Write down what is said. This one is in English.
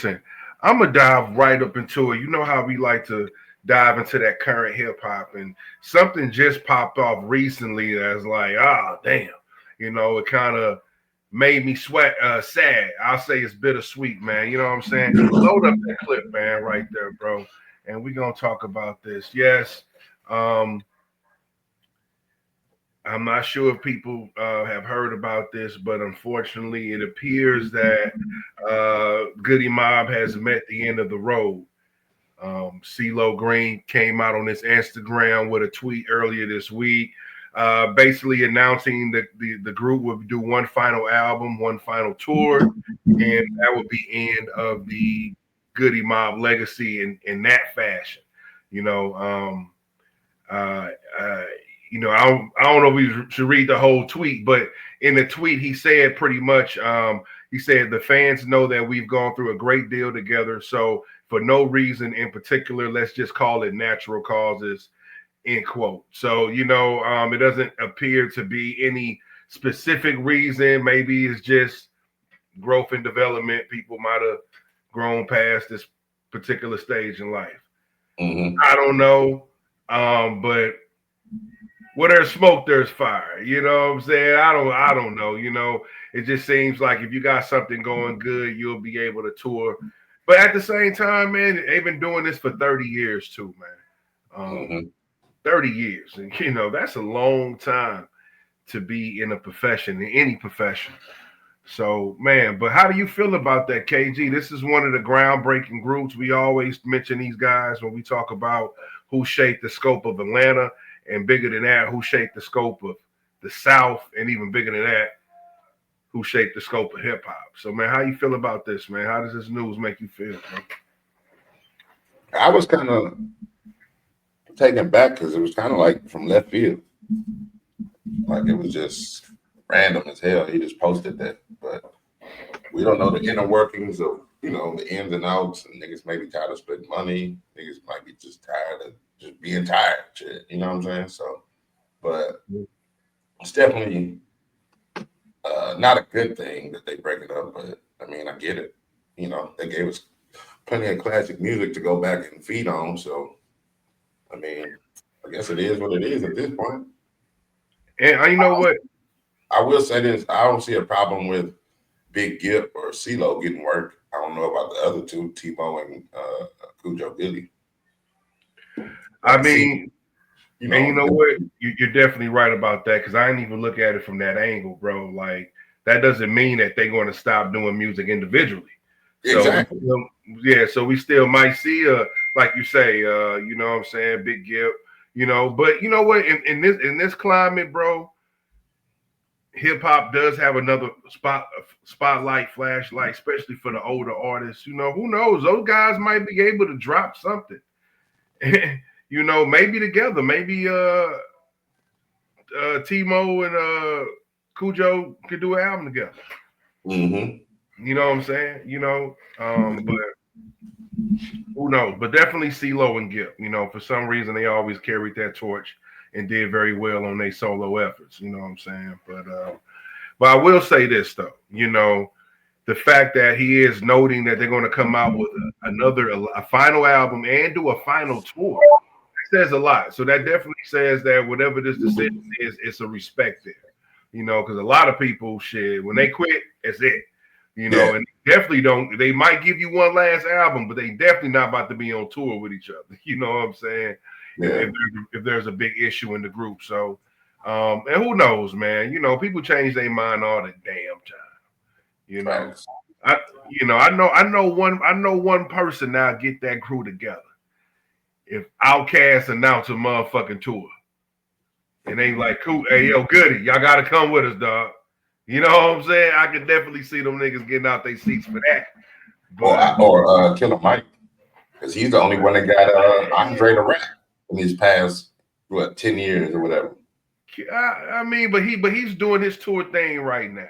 I'm gonna dive right up into it. You know how we like to dive into that current hip hop, and something just popped off recently that's like, ah, damn. It kind of made me sweat, sad. I'll say it's bittersweet, man. You know what I'm saying? Load up that clip, man, right there, bro. And we're gonna talk about this. Yes. Um, I'm not sure if people have heard about this, but unfortunately, it appears that Goodie Mob has met the end of the road. Cee-Lo Green came out on his Instagram with a tweet earlier this week, basically announcing that the group would do one final album, one final tour, and that would be end of the Goodie Mob legacy in that fashion. You know, uh, uh, I don't know if we should read the whole tweet, but in the tweet he said pretty much, he said the fans know that we've gone through a great deal together, so for no reason in particular, let's just call it natural causes, end quote. So, it doesn't appear to be any specific reason. Maybe it's just growth and development. People might have grown past this particular stage in life. I don't know. But where there's smoke, there's fire. You know what I'm saying? I don't know. It just seems like if you got something going good, you'll be able to tour. But at the same time, man, they've been doing this for 30 years too, man. 30 years. And, that's a long time to be in a profession, in any profession. So, man, but how do you feel about that, KG? This is one of the groundbreaking groups. We always mention these guys when we talk about who shaped the scope of Atlanta, and bigger than that, who shaped the scope of the South, and even bigger than that, who shaped the scope of hip hop. So, man, how you feel about this, man? How does this news make you feel, man? I was kind of taken back because it was kind of like from left field. Like it was just random as hell. He just posted that, but we don't know the inner workings of, the ins and outs. And niggas may be tired of splitting money. Niggas might be just tired of just being tired. Shit, you know what I'm saying? So, but it's definitely not a good thing that they break it up. But I mean, I get it. They gave us plenty of classic music to go back and feed on. So, I mean, I guess it is what it is at this point. And you know what? I will say this. I don't see a problem with Big Gip or Cee-Lo getting work. I don't know about the other two, T-Mo and Cujo Billy. I mean, and you know what? You're definitely right about that, because I didn't even look at it from that angle, bro. Like, that doesn't mean that they're going to stop doing music individually. Exactly. So, so we still might see, like you say, you know what I'm saying, Big Gip, but you know what? In this climate, bro, hip hop does have another spotlight, flashlight, especially for the older artists. Who knows? Those guys might be able to drop something. Maybe together. Maybe T-Mo and Cujo could do an album together. You know what I'm saying? But who knows? But definitely Cee-Lo and Gip. For some reason they always carried that torch and did very well on their solo efforts. You know what I'm saying? But I will say this though. The fact that he is noting that they're going to come out with a final album and do a final tour, says a lot. So that definitely says that whatever this decision is, it's a respect there. Because a lot of people, shit, when they quit, it's it. And they definitely don't. They might give you one last album, but they definitely not about to be on tour with each other. You know what I'm saying? Yeah. If there's a big issue in the group, so and who knows, man? People change their mind all the damn time. I know one person now get that crew together. If Outkast announce a motherfucking tour, and they like, cool, hey yo, Goodie, y'all gotta come with us, dog. You know what I'm saying? I could definitely see them niggas getting out their seats for that. Or Killer Mike, because he's the only one that got Andre the Rap in his past 10 years or whatever. I mean, but he's doing his tour thing right now.